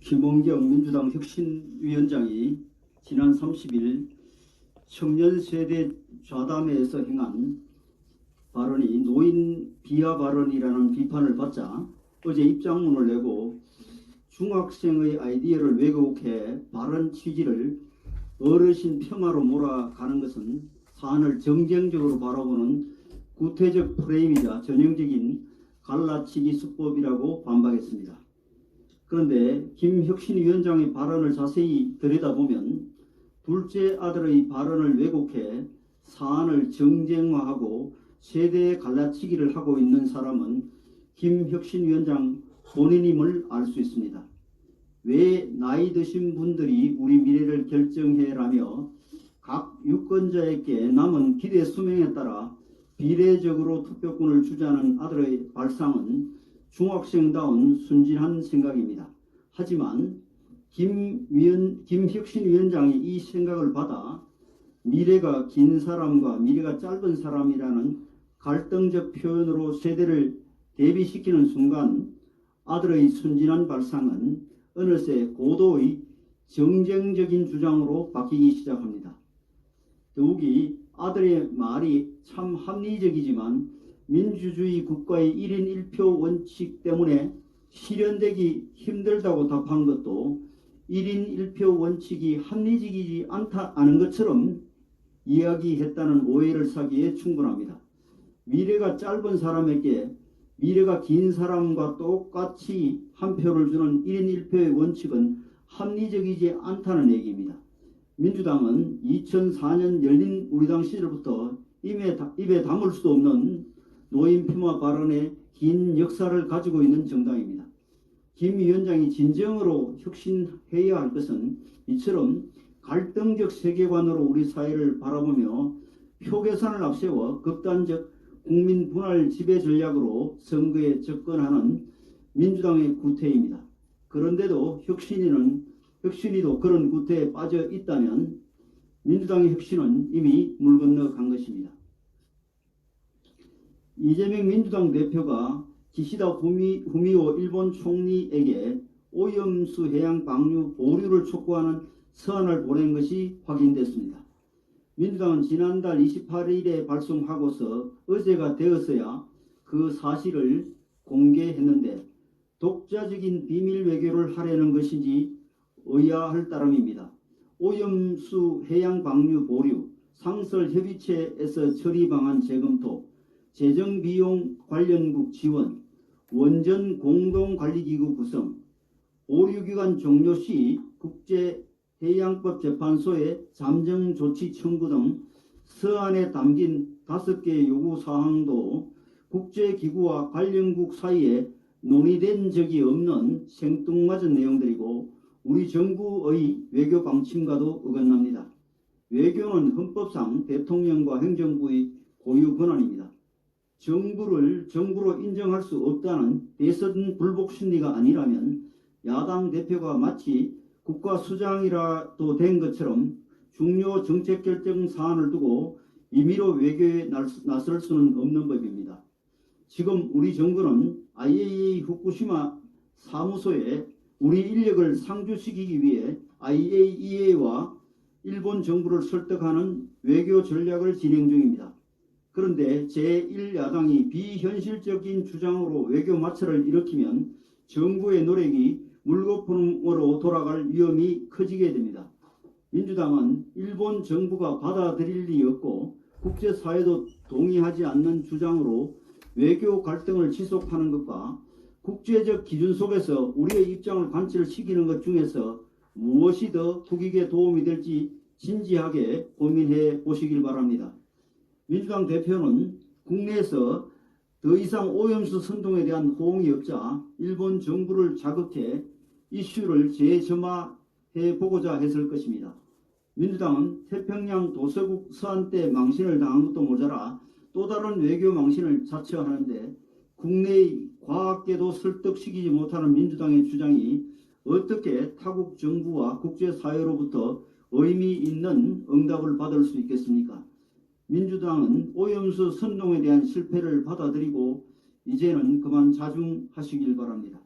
김원경 민주당 혁신위원장이 지난 30일 청년 세대 좌담회에서 행한 발언이 노인 비하 발언이라는 비판을 받자 어제 입장문을 내고 중학생의 아이디어를 왜곡해 발언 취지를 어르신 폄하로 몰아가는 것은 사안을 정쟁적으로 바라보는 구태적 프레임이자 전형적인 갈라치기 수법이라고 반박했습니다. 그런데 김혁신위원장의 발언을 자세히 들여다보면 둘째 아들의 발언을 왜곡해 사안을 정쟁화하고 세대 갈라치기를 하고 있는 사람은 김혁신위원장 본인임을 알 수 있습니다. 왜 나이 드신 분들이 우리 미래를 결정해라며 각 유권자에게 남은 기대 수명에 따라 비례적으로 투표권을 주자는 아들의 발상은 중학생다운 순진한 생각입니다. 하지만 김혁신위원장이 이 생각을 받아 미래가 긴 사람과 미래가 짧은 사람이라는 갈등적 표현으로 세대를 대비시키는 순간 아들의 순진한 발상은 어느새 고도의 정쟁적인 주장으로 바뀌기 시작합니다. 더욱이 아들의 말이 참 합리적이지만 민주주의 국가의 1인 1표 원칙 때문에 실현되기 힘들다고 답한 것도 1인 1표 원칙이 합리적이지 않는 것처럼 이야기했다는 오해를 사기에 충분합니다. 미래가 짧은 사람에게 미래가 긴 사람과 똑같이 한 표를 주는 1인 1표의 원칙은 합리적이지 않다는 얘기입니다. 민주당은 2004년 열린 우리당 시절부터 입에 담을 수 없는 노인 폄하 발언의 긴 역사를 가지고 있는 정당입니다. 김 위원장이 진정으로 혁신해야 할 것은 이처럼 갈등적 세계관으로 우리 사회를 바라보며 표 계산을 앞세워 극단적 국민 분할 지배 전략으로 선거에 접근하는 민주당의 구태입니다. 그런데도 혁신이도 그런 구태에 빠져 있다면 민주당의 혁신은 이미 물 건너간 것입니다. 이재명 민주당 대표가 기시다 후미오 일본 총리에게 오염수 해양 방류 보류를 촉구하는 서한을 보낸 것이 확인됐습니다. 민주당은 지난달 28일에 발송하고서 어제가 되었어야 그 사실을 공개했는데 독자적인 비밀 외교를 하려는 것인지 의아할 따름입니다. 오염수 해양 방류 보류, 상설 협의체에서 처리 방안 재검토, 재정 비용 관련국 지원, 원전 공동관리기구 구성, 보류기간 종료 시 국제해양법 재판소에 잠정 조치 청구 등 서한에 담긴 5개의 요구사항도 국제기구와 관련국 사이에 논의된 적이 없는 생뚱맞은 내용들이고 우리 정부의 외교 방침과도 어긋납니다. 외교는 헌법상 대통령과 행정부의 고유 권한입니다. 정부로 인정할 수 없다는 대선 불복 심리가 아니라면 야당 대표가 마치 국가 수장이라도 된 것처럼 중요 정책 결정 사안을 두고 임의로 외교에 나설 수는 없는 법입니다. 지금 우리 정부는 IAEA 후쿠시마 사무소에 우리 인력을 상주시키기 위해 IAEA와 일본 정부를 설득하는 외교 전략을 진행 중입니다. 그런데 제1야당이 비현실적인 주장으로 외교 마찰을 일으키면 정부의 노력이 물거품으로 돌아갈 위험이 커지게 됩니다. 민주당은 일본 정부가 받아들일 리 없고 국제사회도 동의하지 않는 주장으로 외교 갈등을 지속하는 것과 국제적 기준 속에서 우리의 입장을 관철시키는 것 중에서 무엇이 더 국익에 도움이 될지 진지하게 고민해 보시길 바랍니다. 민주당 대표는 국내에서 더 이상 오염수 선동에 대한 호응이 없자 일본 정부를 자극해 이슈를 재점화해 보고자 했을 것입니다. 민주당은 태평양 도서국 서한 때 망신을 당한 것도 모자라 또 다른 외교 망신을 자처하는데 국내의 과학계도 설득시키지 못하는 민주당의 주장이 어떻게 타국 정부와 국제사회로부터 의미 있는 응답을 받을 수 있겠습니까? 민주당은 오염수 선동에 대한 실패를 받아들이고 이제는 그만 자중하시길 바랍니다.